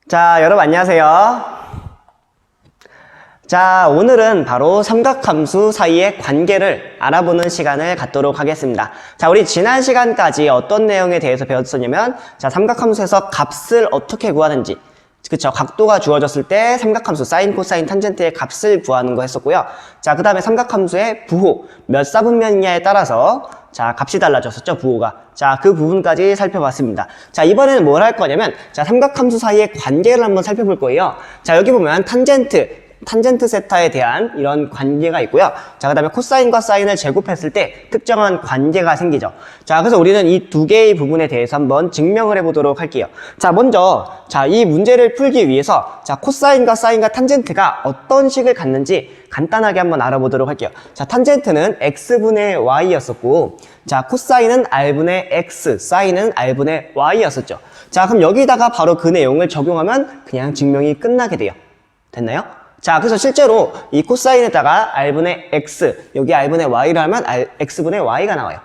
자, 여러분 안녕하세요. 자, 오늘은 바로 삼각함수 사이의 관계를 알아보는 시간을 갖도록 하겠습니다. 자, 우리 지난 시간까지 어떤 내용에 대해서 배웠었냐면, 자, 삼각함수에서 값을 어떻게 구하는지, 그쵸, 각도가 주어졌을 때 삼각함수 사인, 코사인, 탄젠트의 값을 구하는 거 했었고요. 자, 그 다음에 삼각함수의 부호, 몇 사분면이냐에 따라서 자, 값이 달라졌었죠, 부호가. 자, 그 부분까지 살펴봤습니다. 자, 이번에는 뭘 할 거냐면, 자, 삼각함수 사이의 관계를 한번 살펴볼 거예요. 자, 여기 보면 탄젠트 세타에 대한 이런 관계가 있고요. 자, 그 다음에 코사인과 사인을 제곱했을 때 특정한 관계가 생기죠. 자, 그래서 우리는 이 두 개의 부분에 대해서 한번 증명을 해보도록 할게요. 자, 먼저, 자, 이 문제를 풀기 위해서, 자, 코사인과 사인과 탄젠트가 어떤 식을 갖는지 간단하게 한번 알아보도록 할게요. 자, 탄젠트는 x분의 y였었고, 자, 코사인은 r분의 x, 사인은 r분의 y였었죠. 자, 그럼 여기다가 바로 그 내용을 적용하면 그냥 증명이 끝나게 돼요. 됐나요? 자, 그래서 실제로 이 코사인에다가 r분의 x, 여기 r분의 y를 하면 x분의 y가 나와요.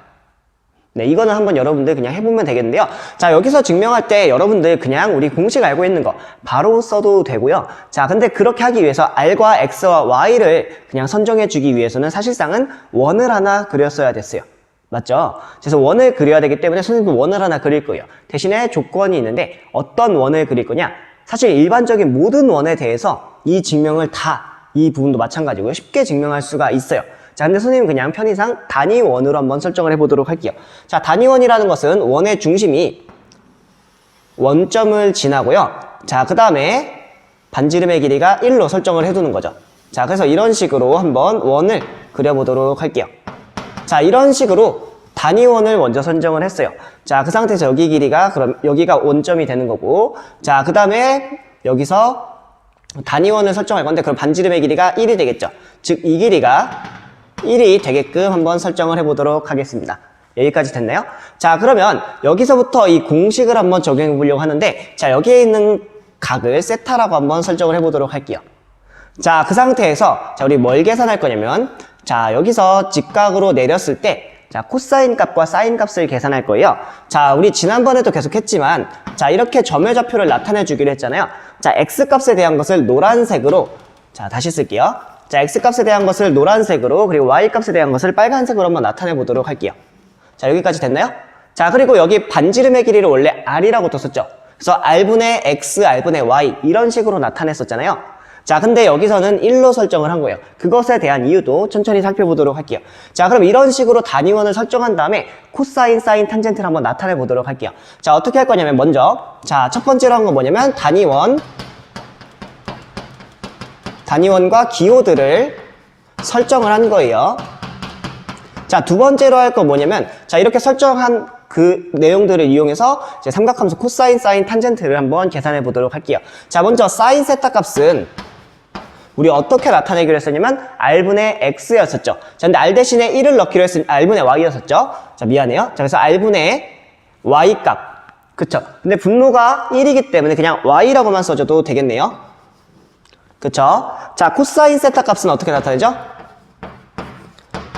네, 이거는 한번 여러분들 그냥 해보면 되겠는데요. 자, 여기서 증명할 때 여러분들 그냥 우리 공식 알고 있는 거 바로 써도 되고요. 자, 근데 그렇게 하기 위해서 r과 x와 y를 그냥 선정해 주기 위해서는 사실상은 원을 하나 그렸어야 됐어요. 맞죠? 그래서 원을 그려야 되기 때문에 선생님도 원을 하나 그릴 거예요. 대신에 조건이 있는데 어떤 원을 그릴 거냐? 사실 일반적인 모든 원에 대해서 이 증명을 이 부분도 마찬가지고요. 쉽게 증명할 수가 있어요. 자, 근데 선생님은 그냥 편의상 단위원으로 한번 설정을 해보도록 할게요. 자, 단위원이라는 것은 원의 중심이 원점을 지나고요. 자, 그 다음에 반지름의 길이가 1로 설정을 해두는 거죠. 자, 그래서 이런 식으로 한번 원을 그려보도록 할게요. 자, 이런 식으로 단위원을 먼저 선정을 했어요. 자, 그 상태에서 여기 길이가, 그럼 여기가 원점이 되는 거고, 자, 그 다음에 여기서 단위원을 설정할 건데, 그럼 반지름의 길이가 1이 되겠죠. 즉, 이 길이가 1이 되게끔 한번 설정을 해보도록 하겠습니다. 여기까지 됐나요? 자, 그러면 여기서부터 이 공식을 한번 적용해 보려고 하는데, 자, 여기에 있는 각을 세타라고 한번 설정을 해보도록 할게요. 자, 그 상태에서, 자, 우리 뭘 계산할 거냐면, 자, 여기서 직각으로 내렸을 때, 자, 코사인 값과 사인 값을 계산할 거예요. 자, 우리 지난번에도 계속 했지만, 자, 이렇게 점의 좌표를 나타내 주기로 했잖아요. 자, x 값에 대한 것을 노란색으로, 자, 다시 쓸게요. 자, x 값에 대한 것을 노란색으로, 그리고 y 값에 대한 것을 빨간색으로 한번 나타내 보도록 할게요. 자, 여기까지 됐나요? 자, 그리고 여기 반지름의 길이를 원래 r이라고 뒀었죠. 그래서 r분의 x, r분의 y 이런 식으로 나타냈었잖아요. 자, 근데 여기서는 1로 설정을 한 거예요. 그것에 대한 이유도 천천히 살펴보도록 할게요. 자, 그럼 이런 식으로 단위원을 설정한 다음에 코사인, 사인, 탄젠트를 한번 나타내 보도록 할게요. 자, 어떻게 할 거냐면 먼저, 자, 첫 번째로 한 건 뭐냐면 단위원과 기호들을 설정을 한 거예요. 자, 두 번째로 할 건 뭐냐면, 자, 이렇게 설정한 그 내용들을 이용해서 이제 삼각함수 코사인, 사인, 탄젠트를 한번 계산해 보도록 할게요. 자, 먼저 사인 세타 값은 우리 어떻게 나타내기로 했었냐면 r분의 x였었죠. 자, 근데 r 대신에 1을 넣기로 했으니 r분의 y였었죠. 자, 미안해요. 자, 그래서 r분의 y 값. 그쵸? 근데 분모가 1이기 때문에 그냥 y라고만 써줘도 되겠네요. 그쵸? 자, 코사인 세타 값은 어떻게 나타내죠?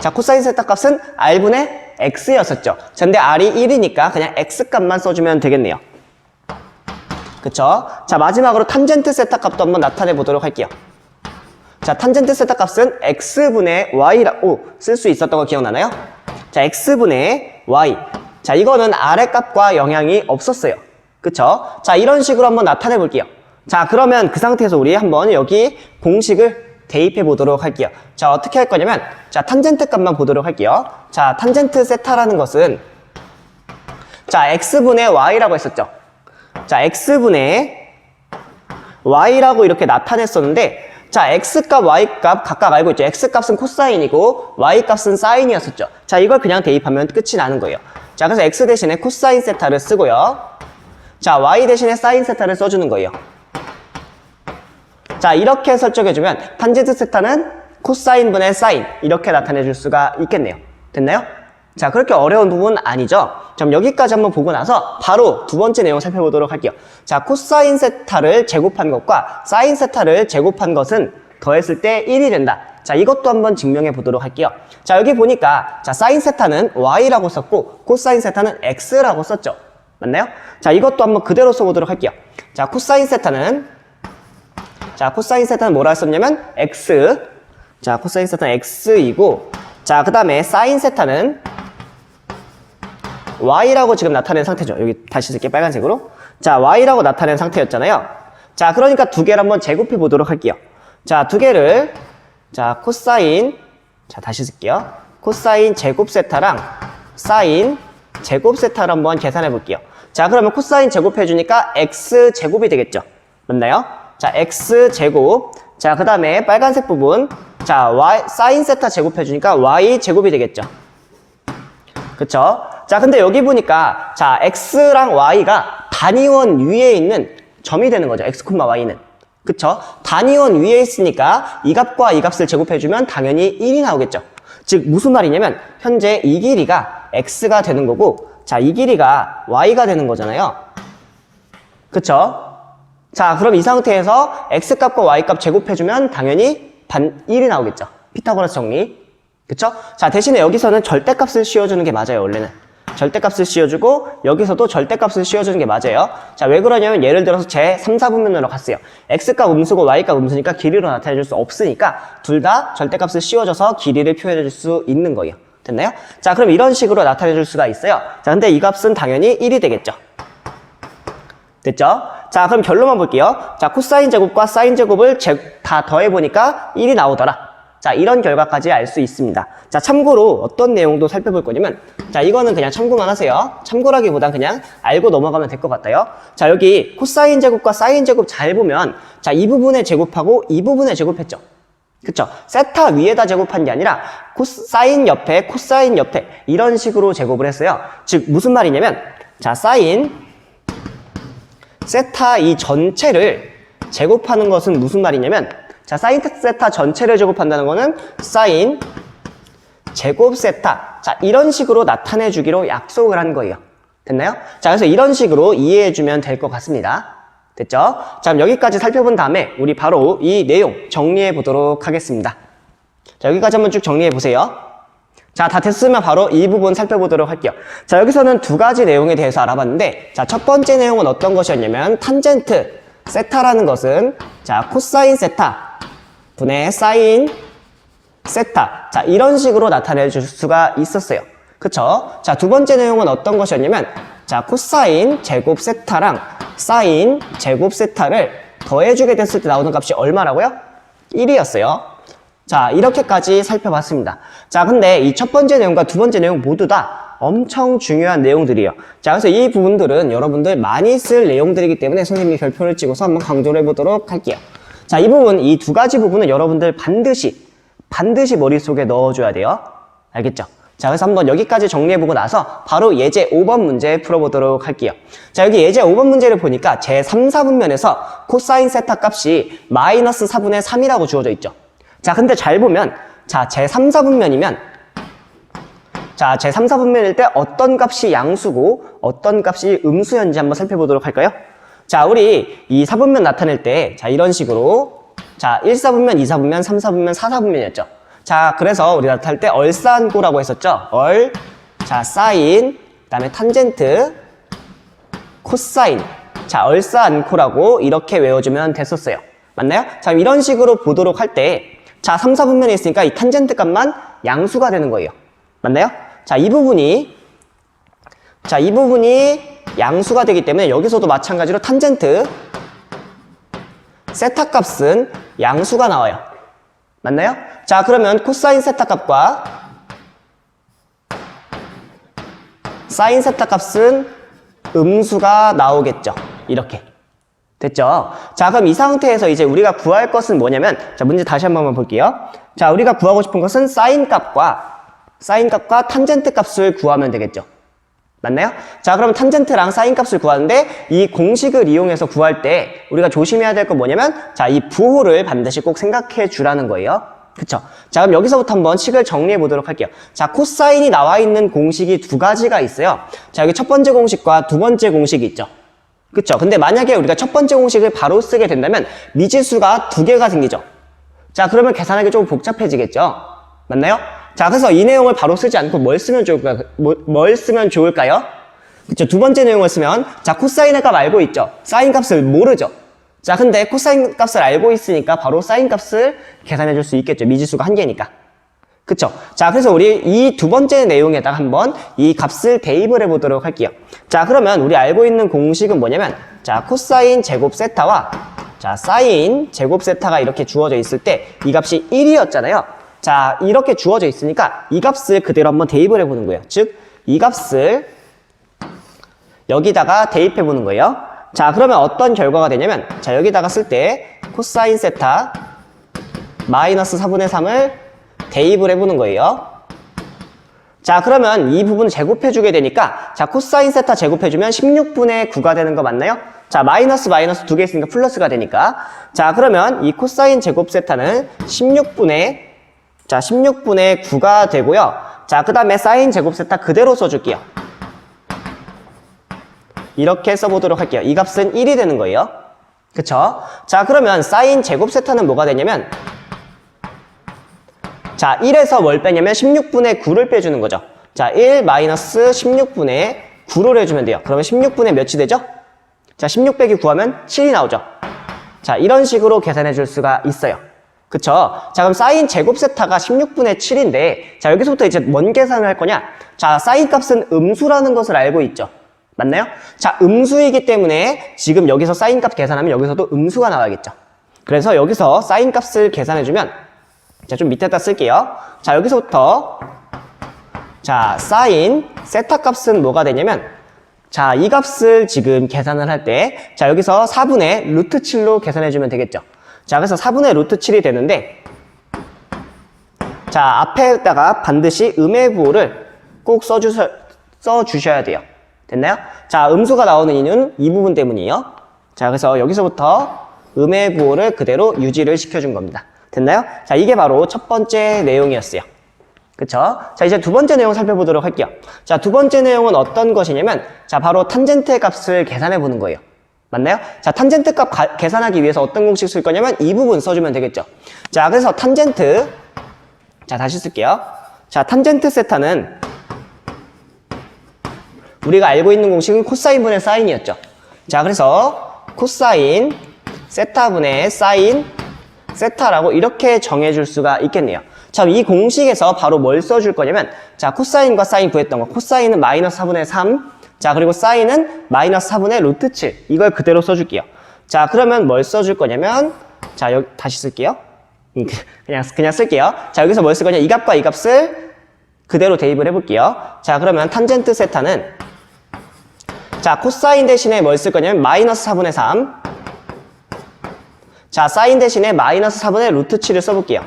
자, 코사인 세타 값은 r분의 x였었죠. 자, 근데 r이 1이니까 그냥 x 값만 써주면 되겠네요. 그쵸? 자, 마지막으로 탄젠트 세타 값도 한번 나타내 보도록 할게요. 자, 탄젠트 세타 값은 x분의 y라고 쓸 수 있었던 거 기억나나요? 자, x분의 y. 자, 이거는 r의 값과 영향이 없었어요. 그쵸? 자, 이런 식으로 한번 나타내 볼게요. 자, 그러면 그 상태에서 우리 한번 여기 공식을 대입해 보도록 할게요. 자, 어떻게 할 거냐면, 자, 탄젠트 값만 보도록 할게요. 자, 탄젠트 세타라는 것은, 자, x분의 y라고 했었죠. 자, x분의 y라고 이렇게 나타냈었는데, 자, x값, y값 각각 알고 있죠. x값은 코사인이고 y값은 사인이었었죠. 자, 이걸 그냥 대입하면 끝이 나는 거예요. 자, 그래서 x 대신에 코사인 세타를 쓰고요. 자, y 대신에 사인 세타를 써주는 거예요. 자, 이렇게 설정해주면 탄젠트 세타는 코사인분의 사인 이렇게 나타내줄 수가 있겠네요. 됐나요? 자, 그렇게 어려운 부분은 아니죠. 그럼 여기까지 한번 보고 나서 바로 두 번째 내용 살펴보도록 할게요. 자, 코사인 세타를 제곱한 것과 사인 세타를 제곱한 것은 더했을 때 1이 된다. 자, 이것도 한번 증명해 보도록 할게요. 자, 여기 보니까 자, 사인 세타는 y라고 썼고 코사인 세타는 x라고 썼죠. 맞나요? 자, 이것도 한번 그대로 써보도록 할게요. 자, 코사인 세타는 뭐라 했었냐면 x. 자, 코사인 세타는 x이고, 자, 그 다음에 사인 세타는 y라고 지금 나타낸 상태죠. 여기 다시 쓸게요. 빨간색으로. 자, y라고 나타낸 상태였잖아요. 자, 그러니까 두 개를 한번 제곱해 보도록 할게요. 자, 두 개를, 자, 코사인, 자, 다시 쓸게요. 코사인 제곱 세타랑 사인 제곱 세타를 한번 계산해 볼게요. 자, 그러면 코사인 제곱해 주니까 x 제곱이 되겠죠. 맞나요? 자, x 제곱. 자, 그 다음에 빨간색 부분. 자, 사인 세타 제곱해 주니까 y 제곱이 되겠죠. 그쵸? 자, 근데 여기 보니까, 자, x랑 y가 단위원 위에 있는 점이 되는 거죠. x, y는. 그쵸? 단위원 위에 있으니까 이 값과 이 값을 제곱해주면 당연히 1이 나오겠죠. 즉, 무슨 말이냐면, 현재 이 길이가 x가 되는 거고, 자, 이 길이가 y가 되는 거잖아요. 그쵸? 자, 그럼 이 상태에서 x값과 y값 제곱해주면 당연히 1이 나오겠죠. 피타고라스 정리. 그쵸? 자, 대신에 여기서는 절대값을 씌워주는 게 맞아요, 원래는. 절대값을 씌워주고, 여기서도 절대값을 씌워주는 게 맞아요. 자, 왜 그러냐면, 예를 들어서 제 3, 4분면으로 갔어요. x값 음수고 y값 음수니까 길이로 나타내줄 수 없으니까, 둘 다 절대값을 씌워줘서 길이를 표현해줄 수 있는 거예요. 됐나요? 자, 그럼 이런 식으로 나타내줄 수가 있어요. 자, 근데 이 값은 당연히 1이 되겠죠. 됐죠? 자, 그럼 결론만 볼게요. 자, 코사인 제곱과 사인 제곱을 다 더해보니까 1이 나오더라. 자, 이런 결과까지 알 수 있습니다. 자, 참고로 어떤 내용도 살펴볼 거냐면, 자, 이거는 그냥 참고만 하세요. 참고라기보단 그냥 알고 넘어가면 될 것 같아요. 자, 여기 코사인 제곱과 사인 제곱 잘 보면, 자, 이 부분에 제곱하고 이 부분에 제곱했죠. 그쵸? 세타 위에다 제곱한 게 아니라 사인 옆에 코사인 옆에 이런 식으로 제곱을 했어요. 즉, 무슨 말이냐면, 자, 사인 세타 이 전체를 제곱하는 것은 무슨 말이냐면, 자, 사인 세타 전체를 제곱한다는 거는 사인 제곱 세타. 자, 이런 식으로 나타내 주기로 약속을 한 거예요. 됐나요? 자, 그래서 이런 식으로 이해해 주면 될 것 같습니다. 됐죠? 자, 그럼 여기까지 살펴본 다음에 우리 바로 이 내용 정리해 보도록 하겠습니다. 자, 여기까지 한번 쭉 정리해 보세요. 자, 다 됐으면 바로 이 부분 살펴보도록 할게요. 자, 여기서는 두 가지 내용에 대해서 알아봤는데, 자, 첫 번째 내용은 어떤 것이었냐면, 탄젠트 세타라는 것은, 자, 코사인 세타 분의 사인 세타. 자, 이런 식으로 나타내 줄 수가 있었어요. 그쵸? 자, 두 번째 내용은 어떤 것이었냐면, 자, 코사인 제곱 세타랑 사인 제곱 세타를 더해주게 됐을 때 나오는 값이 얼마라고요? 1이었어요. 자, 이렇게까지 살펴봤습니다. 자, 근데 이 첫 번째 내용과 두 번째 내용 모두 다 엄청 중요한 내용들이에요. 자, 그래서 이 부분들은 여러분들 많이 쓸 내용들이기 때문에 선생님이 별표를 찍어서 한번 강조를 해보도록 할게요. 자, 이 부분, 이 두 가지 부분은 여러분들 반드시 머릿속에 넣어줘야 돼요. 알겠죠? 자, 그래서 한번 여기까지 정리해보고 나서 바로 예제 5번 문제 풀어보도록 할게요. 자, 여기 예제 5번 문제를 보니까 제 3, 4분면에서 코사인 세타 값이 마이너스 4분의 3이라고 주어져 있죠. 자, 근데 잘 보면, 자, 제 3, 4분면이면, 자, 제 3, 4분면일 때 어떤 값이 양수고 어떤 값이 음수였는지 한번 살펴보도록 할까요? 자, 우리 이 4분면 나타낼 때, 자, 이런 식으로, 자, 1, 4분면, 2, 4분면, 3, 4분면, 4, 4분면이었죠. 자, 그래서 우리 나타낼 때 얼싸안고라고 했었죠. 자, 사인, 그 다음에 탄젠트, 코사인. 자, 얼싸안고라고 이렇게 외워주면 됐었어요. 맞나요? 자, 이런 식으로 보도록 할 때, 자, 3, 4분면에 있으니까 이 탄젠트 값만 양수가 되는 거예요. 맞나요? 자, 이 부분이 양수가 되기 때문에 여기서도 마찬가지로 탄젠트 세타 값은 양수가 나와요. 맞나요? 자, 그러면 코사인 세타 값과 사인 세타 값은 음수가 나오겠죠. 이렇게. 됐죠? 자, 그럼 이 상태에서 이제 우리가 구할 것은 뭐냐면, 자, 문제 다시 한 번만 볼게요. 자, 우리가 구하고 싶은 것은 사인 값과 탄젠트 값을 구하면 되겠죠. 맞나요? 자, 그러면 탄젠트랑 사인 값을 구하는데 이 공식을 이용해서 구할 때 우리가 조심해야 될 건 뭐냐면, 자, 이 부호를 반드시 꼭 생각해 주라는 거예요. 그쵸? 자, 그럼 여기서부터 한번 식을 정리해 보도록 할게요. 자, 코사인이 나와 있는 공식이 두 가지가 있어요. 자, 여기 첫 번째 공식과 두 번째 공식이 있죠. 그쵸? 근데 만약에 우리가 첫 번째 공식을 바로 쓰게 된다면 미지수가 두 개가 생기죠. 자, 그러면 계산하기 조금 복잡해지겠죠? 맞나요? 자, 그래서 이 내용을 바로 쓰지 않고 뭘 쓰면 좋을까요? 그쵸? 두 번째 내용을 쓰면, 자, 코사인의 값 알고 있죠? 사인 값을 모르죠? 자, 근데 코사인 값을 알고 있으니까 바로 사인 값을 계산해 줄 수 있겠죠? 미지수가 한 개니까. 그쵸? 자, 그래서 우리 이 두 번째 내용에다가 한번 이 값을 대입을 해보도록 할게요. 자, 그러면 우리 알고 있는 공식은 뭐냐면, 자, 코사인 제곱 세타와 자, 사인 제곱 세타가 이렇게 주어져 있을 때 이 값이 1이었잖아요. 자, 이렇게 주어져 있으니까 이 값을 그대로 한번 대입을 해보는 거예요. 즉, 이 값을 여기다가 대입해 보는 거예요. 자, 그러면 어떤 결과가 되냐면, 자, 여기다가 쓸 때 코사인 세타 마이너스 4분의 3을 대입을 해보는 거예요. 자, 그러면 이 부분 제곱해주게 되니까, 자, 코사인 세타 제곱해주면 16분의 9가 되는 거 맞나요? 자, 마이너스 두 개 있으니까 플러스가 되니까. 자, 그러면 이 코사인 제곱 세타는 16분의 9가 되고요. 자, 그 다음에 사인 제곱 세타 그대로 써줄게요. 이렇게 써보도록 할게요. 이 값은 1이 되는 거예요. 그쵸? 자, 그러면 사인 제곱 세타는 뭐가 되냐면, 자, 1에서 뭘 빼냐면 16분의 9를 빼주는 거죠. 자, 1 마이너스 16분의 9를 해주면 돼요. 그러면 16분의 몇이 되죠? 자, 16 빼기 9 하면 7이 나오죠. 자, 이런 식으로 계산해 줄 수가 있어요. 그쵸? 자, 그럼 사인 제곱 세타가 16분의 7인데, 자, 여기서부터 이제 뭔 계산을 할 거냐? 자, 사인 값은 음수라는 것을 알고 있죠. 맞나요? 자, 음수이기 때문에 지금 여기서 사인 값 계산하면 여기서도 음수가 나와야겠죠. 그래서 여기서 사인 값을 계산해주면, 자, 좀 밑에다 쓸게요. 자, 여기서부터, 자, 사인 세타 값은 뭐가 되냐면, 자, 이 값을 지금 계산을 할 때, 자, 여기서 4분의 루트 7로 계산해주면 되겠죠. 자, 그래서 4분의 루트 7이 되는데, 자, 앞에다가 반드시 음의 부호를 꼭 써주셔야 돼요. 됐나요? 자, 음수가 나오는 이유는 이 부분 때문이에요. 자, 그래서 여기서부터 음의 부호를 그대로 유지를 시켜준 겁니다. 됐나요? 자, 이게 바로 첫 번째 내용이었어요. 그쵸? 자, 이제 두 번째 내용 살펴보도록 할게요. 자, 두 번째 내용은 어떤 것이냐면, 자, 바로 탄젠트 값을 계산해 보는 거예요. 맞나요? 자, 탄젠트 값 계산하기 위해서 어떤 공식 쓸 거냐면 이 부분 써주면 되겠죠. 자, 그래서 탄젠트, 자, 다시 쓸게요. 자, 탄젠트 세타는 우리가 알고 있는 공식은 코사인분의 사인이었죠. 자, 그래서 코사인 세타분의 사인 세타라고 이렇게 정해줄 수가 있겠네요. 자, 이 공식에서 바로 뭘 써줄 거냐면, 자, 코사인과 사인 구했던 거, 코사인은 마이너스 4분의 3, 자, 그리고 사인은 마이너스 4분의 루트 7, 이걸 그대로 써줄게요. 자, 그러면 뭘 써줄 거냐면, 자, 여기 다시 쓸게요. 그냥 쓸게요. 자, 여기서 뭘 쓸 거냐, 이 값과 이 값을 그대로 대입을 해볼게요. 자, 그러면 탄젠트 세타는, 자, 코사인 대신에 뭘 쓸 거냐면 마이너스 4분의 3, 자, 사인 대신에 마이너스 4분의 루트 7을 써볼게요.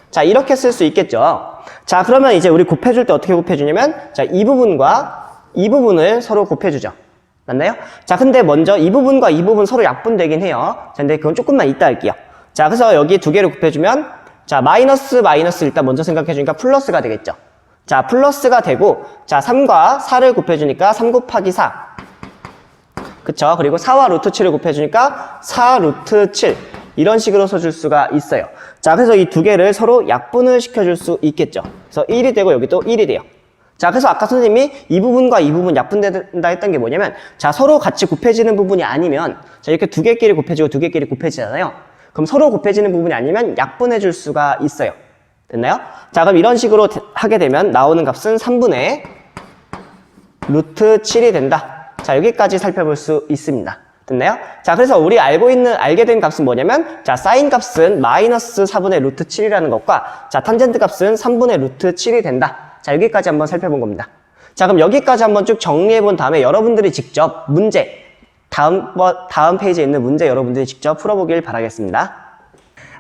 자, 이렇게 쓸 수 있겠죠. 자, 그러면 이제 우리 곱해줄 때 어떻게 곱해주냐면, 자, 이 부분과 이 부분을 서로 곱해주죠. 맞나요? 자, 근데 먼저 이 부분과 이 부분 서로 약분되긴 해요. 자, 근데 그건 조금만 이따 할게요. 자, 그래서 여기 두 개를 곱해주면, 자, 마이너스 일단 먼저 생각해주니까 플러스가 되겠죠. 자, 플러스가 되고, 자, 3과 4를 곱해주니까 3 곱하기 4. 그쵸? 그리고 4와 루트 7을 곱해주니까 4 루트 7. 이런 식으로 써줄 수가 있어요. 자, 그래서 이 두 개를 서로 약분을 시켜줄 수 있겠죠. 그래서 1이 되고 여기 또 1이 돼요. 자, 그래서 아까 선생님이 이 부분과 이 부분 약분된다 했던 게 뭐냐면, 자, 서로 같이 곱해지는 부분이 아니면, 자, 이렇게 두 개끼리 곱해지고 두 개끼리 곱해지잖아요. 그럼 서로 곱해지는 부분이 아니면 약분해 줄 수가 있어요. 됐나요? 자, 그럼 이런 식으로 하게 되면 나오는 값은 3분의 루트 7이 된다. 자, 여기까지 살펴볼 수 있습니다. 됐나요? 자, 그래서 우리 알게 된 값은 뭐냐면, 자, 사인 값은 마이너스 4분의 루트 7이라는 것과, 자, 탄젠트 값은 3분의 루트 7이 된다. 자, 여기까지 한번 살펴본 겁니다. 자, 그럼 여기까지 한번 쭉 정리해 본 다음에 여러분들이 직접 문제, 다음 페이지에 있는 문제 여러분들이 직접 풀어보길 바라겠습니다.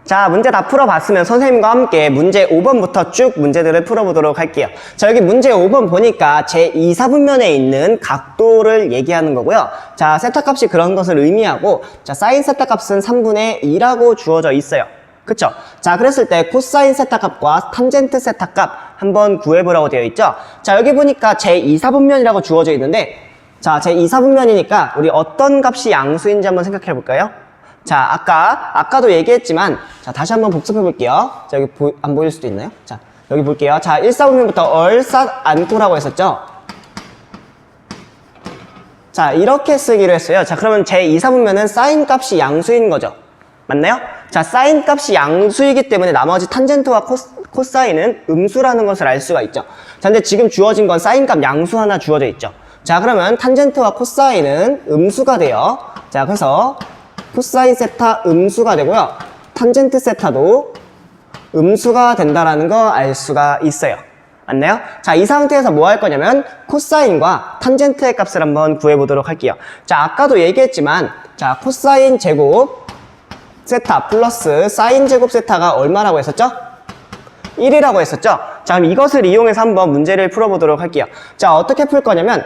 자, 문제 다 풀어봤으면 선생님과 함께 문제 5번부터 쭉 문제들을 풀어보도록 할게요. 자, 여기 문제 5번 보니까 제2, 4분면에 있는 각도를 얘기하는 거고요. 자, 세타 값이 그런 것을 의미하고, 자, 사인 세타 값은 3분의 2라고 주어져 있어요. 그쵸? 자, 그랬을 때 코사인 세타 값과 탄젠트 세타 값 한번 구해보라고 되어 있죠? 자, 여기 보니까 제2, 4분면이라고 주어져 있는데, 자, 제2, 4분면이니까 우리 어떤 값이 양수인지 한번 생각해 볼까요? 자, 아까도 얘기했지만, 자, 다시 한번 복습해 볼게요. 자, 여기 안 보일 수도 있나요? 자, 여기 볼게요. 자, 1, 4분면부터 얼싸 안고라고 했었죠? 자, 이렇게 쓰기로 했어요. 자, 그러면 제2사 보면은 사인 값이 양수인 거죠. 맞나요? 자, 사인 값이 양수이기 때문에 나머지 탄젠트와 코사인은 음수라는 것을 알 수가 있죠. 자, 근데 지금 주어진 건 사인 값 양수 하나 주어져 있죠. 자, 그러면 탄젠트와 코사인은 음수가 돼요. 자, 그래서 코사인 세타 음수가 되고요. 탄젠트 세타도 음수가 된다라는 거 알 수가 있어요. 맞나요? 자, 이 상태에서 뭐 할 거냐면 코사인과 탄젠트의 값을 한번 구해보도록 할게요. 자, 아까도 얘기했지만 자, 코사인 제곱 세타 플러스 사인 제곱 세타가 얼마라고 했었죠? 1이라고 했었죠? 자, 그럼 이것을 이용해서 한번 문제를 풀어보도록 할게요. 자, 어떻게 풀 거냐면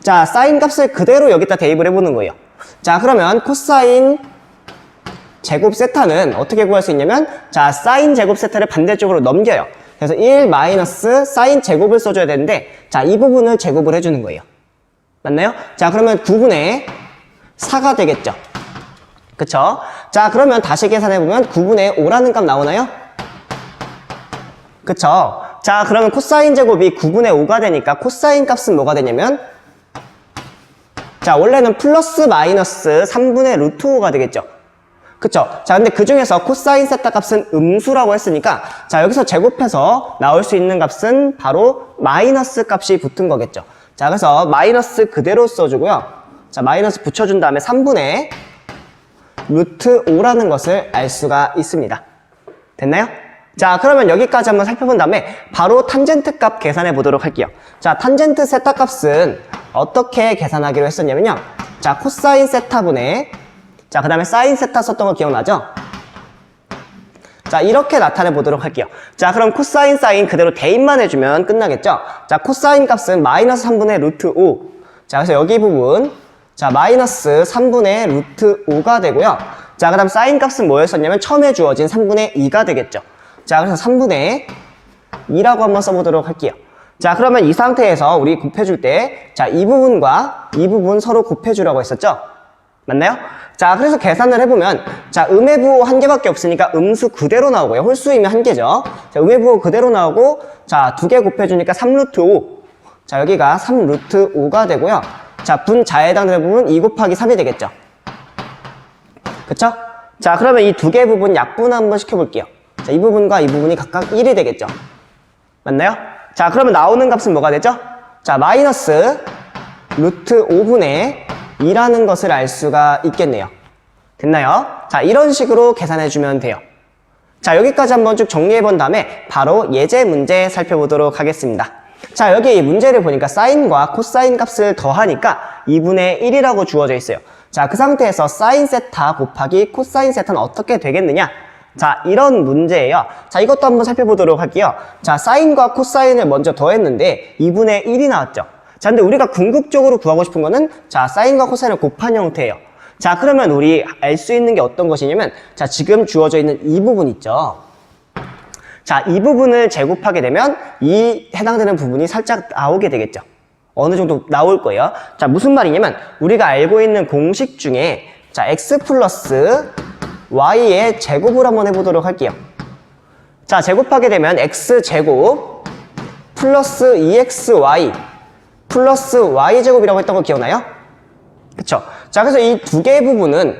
자, 사인 값을 그대로 여기다 대입을 해보는 거예요. 자, 그러면 코사인 제곱 세타는 어떻게 구할 수 있냐면 자, 사인 제곱 세타를 반대쪽으로 넘겨요. 그래서 1 마이너스 사인 제곱을 써줘야 되는데 자, 이 부분을 제곱을 해주는 거예요. 맞나요? 자, 그러면 9분의 4가 되겠죠. 그쵸? 자, 그러면 다시 계산해보면 9분의 5라는 값 나오나요? 그쵸? 자, 그러면 코사인 제곱이 9분의 5가 되니까 코사인 값은 뭐가 되냐면 자, 원래는 플러스 마이너스 3분의 루트 5가 되겠죠. 그쵸? 자, 근데 그 중에서 코사인 세타 값은 음수라고 했으니까 자, 여기서 제곱해서 나올 수 있는 값은 바로 마이너스 값이 붙은 거겠죠. 자, 그래서 마이너스 그대로 써주고요. 자, 마이너스 붙여준 다음에 3분의 루트 5라는 것을 알 수가 있습니다. 됐나요? 자, 그러면 여기까지 한번 살펴본 다음에 바로 탄젠트 값 계산해 보도록 할게요. 자, 탄젠트 세타 값은 어떻게 계산하기로 했었냐면요. 자, 코사인 세타분의 자, 그 다음에 사인 세타 썼던 거 기억나죠? 자, 이렇게 나타내 보도록 할게요. 자, 그럼 코사인 사인 그대로 대입만 해주면 끝나겠죠? 자, 코사인 값은 마이너스 3분의 루트 5. 자, 그래서 여기 부분 자, 마이너스 3분의 루트 5가 되고요. 자, 그 다음 사인 값은 뭐였었냐면 처음에 주어진 3분의 2가 되겠죠. 자, 그래서 3분의 2라고 한번 써보도록 할게요. 자, 그러면 이 상태에서 우리 곱해줄 때 자, 이 부분과 이 부분 서로 곱해주라고 했었죠? 맞나요? 자, 그래서 계산을 해보면 자, 음의 부호 한 개밖에 없으니까 음수 그대로 나오고요. 홀수이면 한 개죠. 자, 음의 부호 그대로 나오고 자, 두 개 곱해주니까 3루트 5. 자, 여기가 3루트 5가 되고요. 자, 분자에 해당되는 부분 2 곱하기 3이 되겠죠. 그쵸? 자, 그러면 이 두 개 부분 약분 한번 시켜볼게요. 자, 이 부분과 이 부분이 각각 1이 되겠죠. 맞나요? 자, 그러면 나오는 값은 뭐가 되죠? 자, 마이너스 루트 5분의 2라는 것을 알 수가 있겠네요. 됐나요? 자, 이런 식으로 계산해주면 돼요. 자, 여기까지 한번 쭉 정리해본 다음에 바로 예제 문제 살펴보도록 하겠습니다. 자, 여기 이 문제를 보니까 사인과 코사인 값을 더하니까 2분의 1이라고 주어져 있어요. 자, 그 상태에서 사인 세타 곱하기 코사인 세타는 어떻게 되겠느냐? 자, 이런 문제예요. 자, 이것도 한번 살펴보도록 할게요. 자, 사인과 코사인을 먼저 더했는데 2분의 1이 나왔죠. 자, 근데 우리가 궁극적으로 구하고 싶은 거는 자, 사인과 코사인을 곱한 형태예요. 자, 그러면 우리 알 수 있는 게 어떤 것이냐면 자, 지금 주어져 있는 이 부분 있죠. 자, 이 부분을 제곱하게 되면 이 해당되는 부분이 살짝 나오게 되겠죠. 어느 정도 나올 거예요. 자, 무슨 말이냐면 우리가 알고 있는 공식 중에 자, x 플러스 y의 제곱을 한번 해보도록 할게요. 자, 제곱하게 되면 x제곱 플러스 2xy 플러스 y제곱이라고 했던 거 기억나요? 그쵸? 자, 그래서 이 두 개의 부분은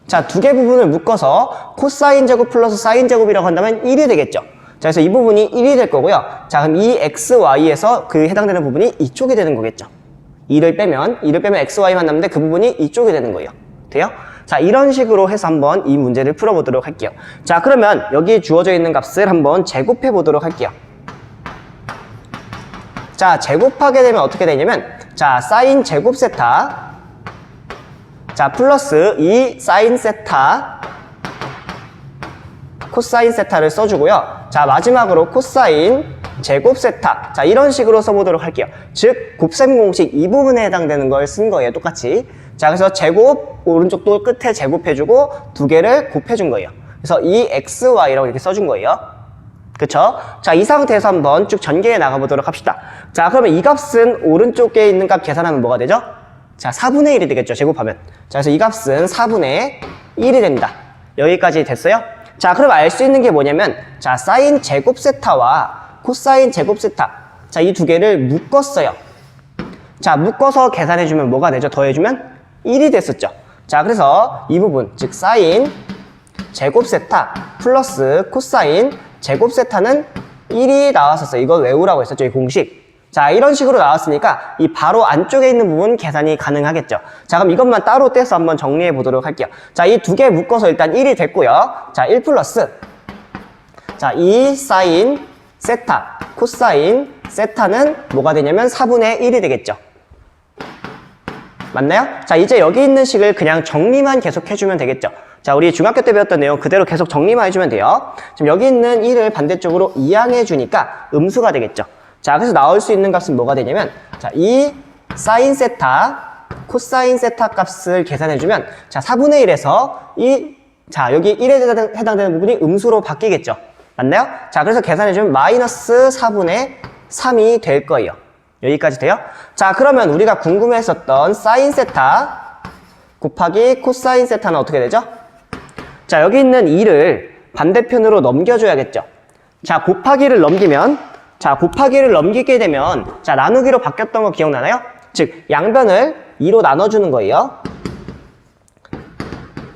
자, 두 개 부분을 묶어서 코사인 제곱 플러스 사인 제곱이라고 한다면 1이 되겠죠. 자, 그래서 이 부분이 1이 될 거고요. 자, 그럼 이 xy에서 그 해당되는 부분이 이쪽이 되는 거겠죠. 2를 빼면 xy만 남는데 그 부분이 이쪽이 되는 거예요. 돼요? 자, 이런 식으로 해서 한번 이 문제를 풀어보도록 할게요. 자, 그러면 여기 주어져 있는 값을 한번 제곱해 보도록 할게요. 자, 제곱하게 되면 어떻게 되냐면 자, 사인 제곱 세타 자, 플러스 2 사인 세타 코사인 세타를 써주고요. 자, 마지막으로 코사인 제곱 세타 자, 이런 식으로 써보도록 할게요. 즉 곱셈 공식 이 부분에 해당되는 걸 쓴 거예요. 똑같이. 자, 그래서 제곱 오른쪽도 끝에 제곱해주고 두 개를 곱해준 거예요. 그래서 이 xy라고 이렇게 써준 거예요. 그쵸? 자, 이 상태에서 한번 쭉 전개해 나가보도록 합시다. 자, 그러면 이 값은 오른쪽에 있는 값 계산하면 뭐가 되죠? 자, 4분의 1이 되겠죠, 제곱하면. 자, 그래서 이 값은 4분의 1이 됩니다. 여기까지 됐어요? 자, 그럼 알 수 있는 게 뭐냐면 자, 사인 제곱 세타와 코사인 제곱 세타 자, 이 두 개를 묶었어요. 자, 묶어서 계산해주면 뭐가 되죠? 더해주면 1이 됐었죠. 자, 그래서 이 부분, 즉 사인 제곱 세타 플러스 코사인 제곱 세타는 1이 나왔었어요. 이걸 외우라고 했었죠, 이 공식. 자, 이런 식으로 나왔으니까 이 바로 안쪽에 있는 부분 계산이 가능하겠죠. 자, 그럼 이것만 따로 떼서 한번 정리해 보도록 할게요. 자, 이 두 개 묶어서 일단 1이 됐고요. 자, 1 플러스 자, 2 사인 세타 코사인 세타는 뭐가 되냐면 4분의 1이 되겠죠. 맞나요? 자, 이제 여기 있는 식을 그냥 정리만 계속 해주면 되겠죠. 자, 우리 중학교 때 배웠던 내용 그대로 계속 정리만 해주면 돼요. 지금 여기 있는 1을 반대쪽으로 이항해주니까 음수가 되겠죠. 자, 그래서 나올 수 있는 값은 뭐가 되냐면, 자, 이 사인 세타, 코사인 세타 값을 계산해주면, 자, 4분의 1에서 자, 여기 1에 해당되는 부분이 음수로 바뀌겠죠. 맞나요? 자, 그래서 계산해주면 마이너스 4분의 3이 될 거예요. 여기까지 돼요? 자, 그러면 우리가 궁금했었던 사인 세타 곱하기 코사인 세타는 어떻게 되죠? 자, 여기 있는 2를 반대편으로 넘겨줘야겠죠. 자, 곱하기를 넘기게 되면, 자, 나누기로 바뀌었던 거 기억나나요? 즉, 양변을 2로 나눠주는 거예요.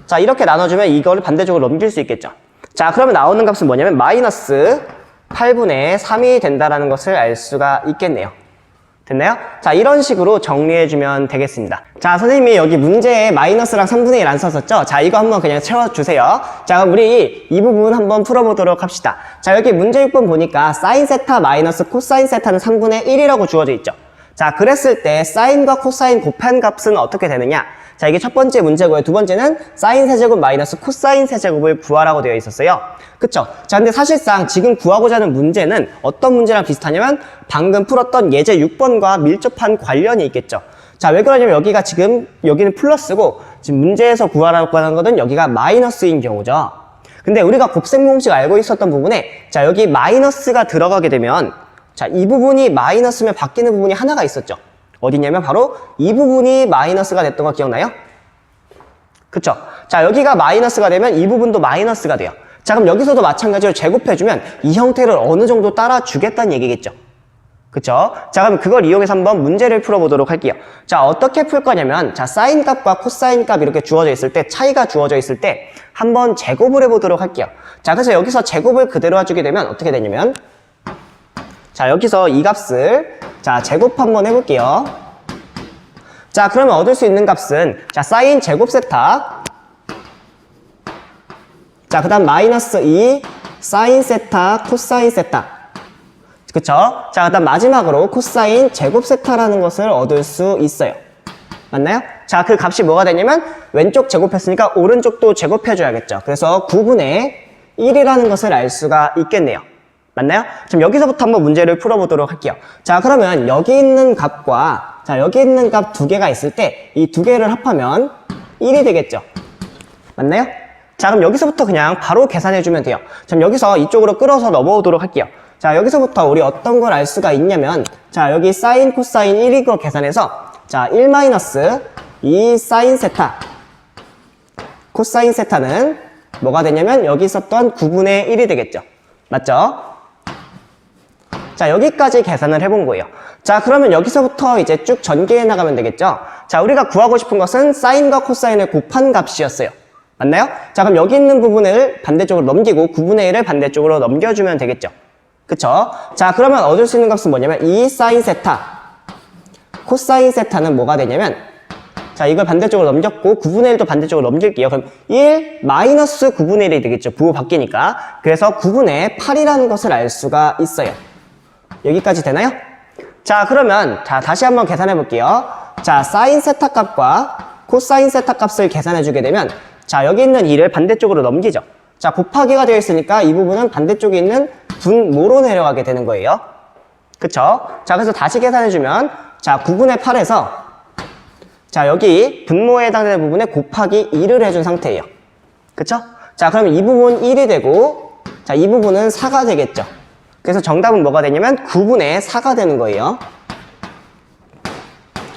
자, 이렇게 나눠주면 이거를 반대쪽으로 넘길 수 있겠죠. 자, 그러면 나오는 값은 뭐냐면, 마이너스 8분의 3이 된다는 것을 알 수가 있겠네요. 됐나요? 자, 이런 식으로 정리해주면 되겠습니다. 자, 선생님이 여기 문제에 마이너스랑 3분의 1 안 썼었죠? 자, 이거 한번 그냥 채워주세요. 자, 그럼 우리 이 부분 한번 풀어보도록 합시다. 자, 여기 문제 6번 보니까 사인 세타 마이너스 코사인 세타는 3분의 1이라고 주어져 있죠. 자, 그랬을 때 사인과 코사인 곱한 값은 어떻게 되느냐? 자, 이게 첫 번째 문제고요. 두 번째는 사인 세제곱 마이너스 코사인 세제곱을 구하라고 되어 있었어요. 그쵸? 자, 근데 사실상 지금 구하고자 하는 문제는 어떤 문제랑 비슷하냐면 방금 풀었던 예제 6번과 밀접한 관련이 있겠죠. 자, 왜 그러냐면 여기는 플러스고 지금 문제에서 구하라고 하는 것은 여기가 마이너스인 경우죠. 근데 우리가 곱셈 공식 알고 있었던 부분에 자, 여기 마이너스가 들어가게 되면 자, 이 부분이 마이너스면 바뀌는 부분이 하나가 있었죠. 어디냐면 바로 이 부분이 마이너스가 됐던 거 기억나요? 그쵸? 자, 여기가 마이너스가 되면 이 부분도 마이너스가 돼요. 자, 그럼 여기서도 마찬가지로 제곱해주면 이 형태를 어느 정도 따라주겠다는 얘기겠죠. 그쵸? 자, 그럼 그걸 이용해서 한번 문제를 풀어보도록 할게요. 자, 어떻게 풀 거냐면 자, 사인 값과 코사인 값 이렇게 주어져 있을 때 차이가 주어져 있을 때 한번 제곱을 해보도록 할게요. 자, 그래서 여기서 제곱을 그대로 해주게 되면 어떻게 되냐면 자, 여기서 이 값을 자, 제곱 한번 해볼게요. 자, 그러면 얻을 수 있는 값은 자, 사인 제곱 세타 자, 그 다음 마이너스 2 사인 세타 코사인 세타 그쵸? 자, 그 다음 마지막으로 코사인 제곱 세타라는 것을 얻을 수 있어요. 맞나요? 자, 그 값이 뭐가 되냐면 왼쪽 제곱했으니까 오른쪽도 제곱해줘야겠죠. 그래서 9분의 1이라는 것을 알 수가 있겠네요. 맞나요? 그럼 여기서부터 한번 문제를 풀어보도록 할게요. 자, 그러면 여기 있는 값과 자, 여기 있는 값 두 개가 있을 때 이 두 개를 합하면 1이 되겠죠. 맞나요? 자, 그럼 여기서부터 그냥 바로 계산해주면 돼요. 그럼 여기서 이쪽으로 끌어서 넘어오도록 할게요. 자, 여기서부터 우리 어떤 걸 알 수가 있냐면 자, 여기 사인 코사인 1인 거 계산해서 자, 1 마이너스 2 사인 세타 코사인 세타는 뭐가 되냐면 여기 있었던 9분의 1이 되겠죠. 맞죠? 자, 여기까지 계산을 해본 거예요. 자, 그러면 여기서부터 이제 쭉 전개해 나가면 되겠죠? 자, 우리가 구하고 싶은 것은 사인과 코사인을 곱한 값이었어요. 맞나요? 자, 그럼 여기 있는 부분을 반대쪽으로 넘기고 9분의 1을 반대쪽으로 넘겨주면 되겠죠? 그쵸? 자, 그러면 얻을 수 있는 값은 뭐냐면 2 사인 세타 코사인 세타는 뭐가 되냐면 자, 이걸 반대쪽으로 넘겼고 9분의 1도 반대쪽으로 넘길게요. 그럼 1 마이너스 9분의 1이 되겠죠. 부호 바뀌니까. 그래서 9분의 8이라는 것을 알 수가 있어요. 여기까지 되나요? 자, 그러면 자, 다시 한번 계산해 볼게요. 자, 사인 세타 값과 코사인 세타 값을 계산해 주게 되면 자, 여기 있는 2를 반대쪽으로 넘기죠. 자, 곱하기가 되어 있으니까 이 부분은 반대쪽에 있는 분모로 내려가게 되는 거예요. 그쵸? 자, 그래서 다시 계산해 주면 자, 9분의 8에서 자, 여기 분모에 해당되는 부분에 곱하기 2를 해준 상태예요. 그쵸? 자, 그러면 이 부분 1이 되고 자, 이 부분은 4가 되겠죠. 그래서 정답은 뭐가 되냐면 9분의 4가 되는 거예요.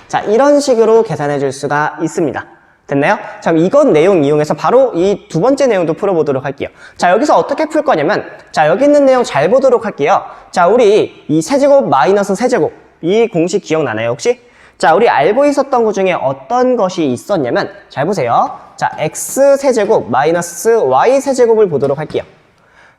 자, 이런 식으로 계산해 줄 수가 있습니다. 됐나요? 자, 이건 내용 이용해서 바로 이 두 번째 내용도 풀어보도록 할게요. 자, 여기서 어떻게 풀 거냐면 자, 여기 있는 내용 잘 보도록 할게요. 자, 우리 이 세제곱 마이너스 세제곱 이 공식 기억나나요 혹시? 자, 우리 알고 있었던 것 중에 어떤 것이 있었냐면, 잘 보세요. 자, x세제곱 마이너스 y세제곱을 보도록 할게요.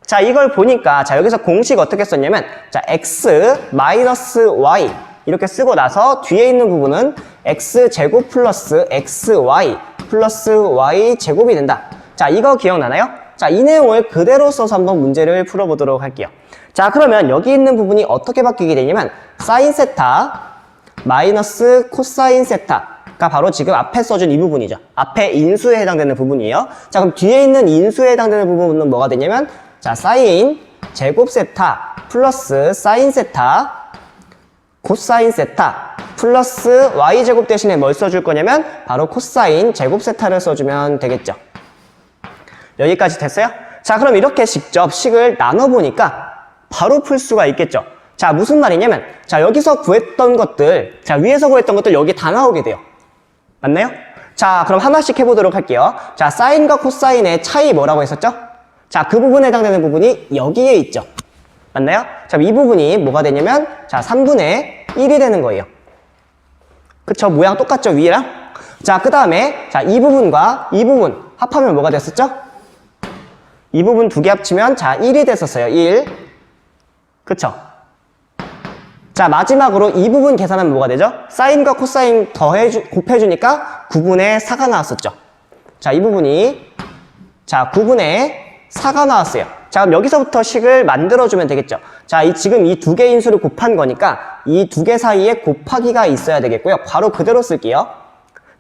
자, 이걸 보니까, 자, 여기서 공식 어떻게 썼냐면, 자, x 마이너스 y 이렇게 쓰고 나서 뒤에 있는 부분은 x제곱 플러스 xy 플러스 y제곱이 된다. 자, 이거 기억나나요? 자, 이 내용을 그대로 써서 한번 문제를 풀어보도록 할게요. 자, 그러면 여기 있는 부분이 어떻게 바뀌게 되냐면 사인 세타 마이너스 코사인 세타가 바로 지금 앞에 써준 이 부분이죠. 앞에 인수에 해당되는 부분이에요. 자, 그럼 뒤에 있는 인수에 해당되는 부분은 뭐가 되냐면, 자, 사인 제곱 세타 플러스 사인 세타 코사인 세타 플러스 y제곱 대신에 뭘 써줄 거냐면 바로 코사인 제곱 세타를 써주면 되겠죠. 여기까지 됐어요? 자, 그럼 이렇게 직접 식을 나눠보니까 바로 풀 수가 있겠죠. 자, 무슨 말이냐면, 자, 여기서 구했던 것들, 자, 위에서 구했던 것들 여기 다 나오게 돼요. 맞나요? 자, 그럼 하나씩 해보도록 할게요. 자, 사인과 코사인의 차이 뭐라고 했었죠? 자, 그 부분에 해당되는 부분이 여기에 있죠. 맞나요? 자, 이 부분이 뭐가 되냐면, 자, 3분의 1이 되는 거예요. 그쵸? 모양 똑같죠? 위랑? 자, 그 다음에, 자, 이 부분과 이 부분 합하면 뭐가 됐었죠? 이 부분 두 개 합치면, 자, 1이 됐었어요. 1. 그쵸? 자, 마지막으로 이 부분 계산하면 뭐가 되죠? 사인과 코사인 곱해주니까 9분의 4가 나왔었죠. 자, 이 부분이, 자, 9분의 4가 나왔어요. 자, 그럼 여기서부터 식을 만들어주면 되겠죠. 자, 지금 이 두 개의 인수를 곱한 거니까 이 두 개 사이에 곱하기가 있어야 되겠고요. 바로 그대로 쓸게요.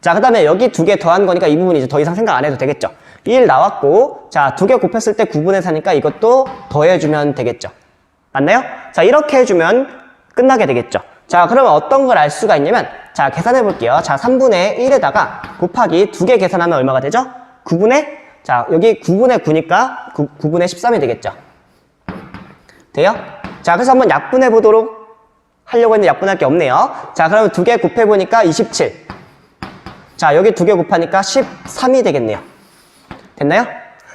자, 그 다음에 여기 두 개 더한 거니까 이 부분이 이제 더 이상 생각 안 해도 되겠죠. 1 나왔고, 자, 두 개 곱했을 때 9분의 4니까 이것도 더해주면 되겠죠. 맞나요? 자, 이렇게 해주면 끝나게 되겠죠. 자, 그러면 어떤 걸 알 수가 있냐면, 자, 계산해 볼게요. 자, 3분의 1에다가 곱하기 두 개 계산하면 얼마가 되죠? 9분의, 자, 여기 9분의 9니까 9분의 13이 되겠죠. 돼요? 자, 그래서 한번 약분해 보도록 하려고 했는데 약분할 게 없네요. 자, 그러면 두 개 곱해 보니까 27. 자, 여기 두 개 곱하니까 13이 되겠네요. 됐나요?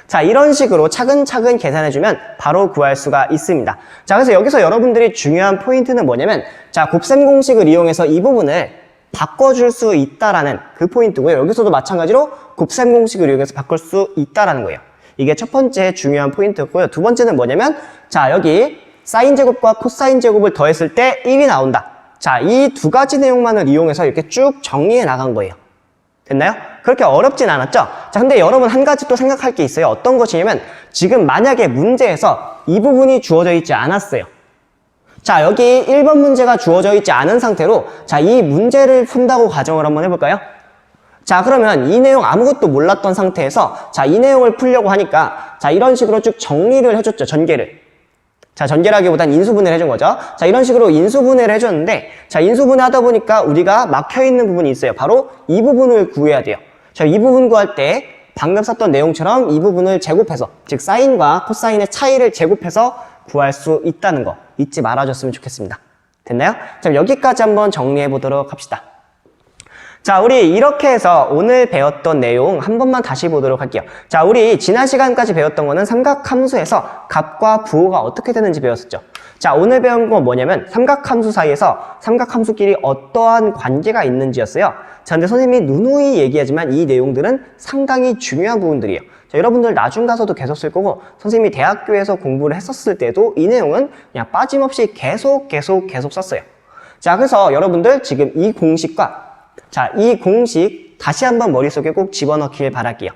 자, 이런 식으로 차근차근 계산해주면 바로 구할 수가 있습니다. 자, 그래서 여기서 여러분들이 중요한 포인트는 뭐냐면, 자, 곱셈 공식을 이용해서 이 부분을 바꿔줄 수 있다라는 그 포인트고요. 여기서도 마찬가지로 곱셈 공식을 이용해서 바꿀 수 있다라는 거예요. 이게 첫 번째 중요한 포인트였고요. 두 번째는 뭐냐면, 자, 여기 사인 제곱과 코사인 제곱을 더했을 때 1이 나온다. 자, 이 두 가지 내용만을 이용해서 이렇게 쭉 정리해 나간 거예요. 됐나요? 그렇게 어렵진 않았죠? 자, 근데 여러분 한 가지 또 생각할 게 있어요. 어떤 것이냐면, 지금 만약에 문제에서 이 부분이 주어져 있지 않았어요. 자, 여기 1번 문제가 주어져 있지 않은 상태로, 자, 이 문제를 푼다고 가정을 한번 해볼까요? 자, 그러면 이 내용 아무것도 몰랐던 상태에서, 자, 이 내용을 풀려고 하니까, 자, 이런 식으로 쭉 정리를 해줬죠, 전개를. 자, 전개라기보단 인수분해를 해준 거죠. 자, 이런 식으로 인수분해를 해줬는데, 자, 인수분해 하다 보니까 우리가 막혀있는 부분이 있어요. 바로 이 부분을 구해야 돼요. 자, 이 부분 구할 때 방금 썼던 내용처럼 이 부분을 제곱해서, 즉 사인과 코사인의 차이를 제곱해서 구할 수 있다는 거 잊지 말아줬으면 좋겠습니다. 됐나요? 자, 여기까지 한번 정리해 보도록 합시다. 자, 우리 이렇게 해서 오늘 배웠던 내용 한 번만 다시 보도록 할게요. 자, 우리 지난 시간까지 배웠던 거는 삼각함수에서 값과 부호가 어떻게 되는지 배웠었죠. 자, 오늘 배운 건 뭐냐면 삼각함수 사이에서 삼각함수끼리 어떠한 관계가 있는지였어요. 자, 근데 선생님이 누누이 얘기하지만 이 내용들은 상당히 중요한 부분들이에요. 자, 여러분들 나중 가서도 계속 쓸 거고, 선생님이 대학교에서 공부를 했었을 때도 이 내용은 그냥 빠짐없이 계속 썼어요. 자, 그래서 여러분들 지금 이 공식과, 자, 이 공식 다시 한번 머릿속에 꼭 집어넣길 바랄게요.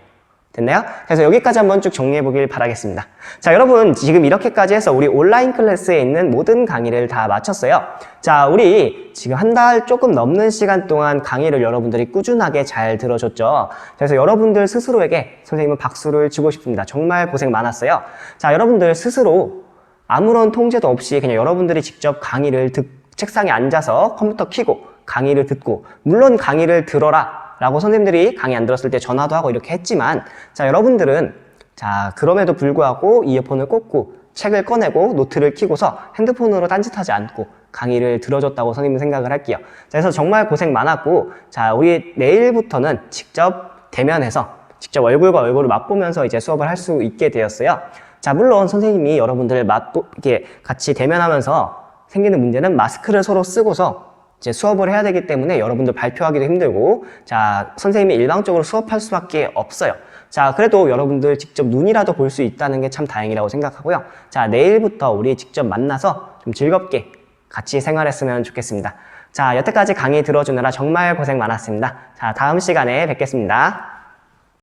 됐나요? 그래서 여기까지 한번 쭉 정리해 보길 바라겠습니다. 자, 여러분 지금 이렇게까지 해서 우리 온라인 클래스에 있는 모든 강의를 다 마쳤어요. 자, 우리 지금 한 달 조금 넘는 시간 동안 강의를 여러분들이 꾸준하게 잘 들어줬죠. 그래서 여러분들 스스로에게 선생님은 박수를 주고 싶습니다. 정말 고생 많았어요. 자, 여러분들 스스로 아무런 통제도 없이 그냥 여러분들이 직접 강의를 책상에 앉아서 컴퓨터 켜고 강의를 듣고, 물론 강의를 들어라 라고 선생님들이 강의 안 들었을 때 전화도 하고 이렇게 했지만, 자, 여러분들은 자, 그럼에도 불구하고 이어폰을 꽂고 책을 꺼내고 노트를 켜고서 핸드폰으로 딴짓하지 않고 강의를 들어줬다고 선생님은 생각을 할게요. 자, 그래서 정말 고생 많았고, 자, 우리 내일부터는 직접 대면해서 직접 얼굴과 얼굴을 맞보면서 이제 수업을 할 수 있게 되었어요. 자, 물론 선생님이 여러분들을 이렇게 같이 대면하면서 생기는 문제는 마스크를 서로 쓰고서 이제 수업을 해야 되기 때문에 여러분들 발표하기도 힘들고, 자, 선생님이 일방적으로 수업할 수밖에 없어요. 자, 그래도 여러분들 직접 눈이라도 볼 수 있다는 게 참 다행이라고 생각하고요. 자, 내일부터 우리 직접 만나서 좀 즐겁게 같이 생활했으면 좋겠습니다. 자, 여태까지 강의 들어주느라 정말 고생 많았습니다. 자, 다음 시간에 뵙겠습니다.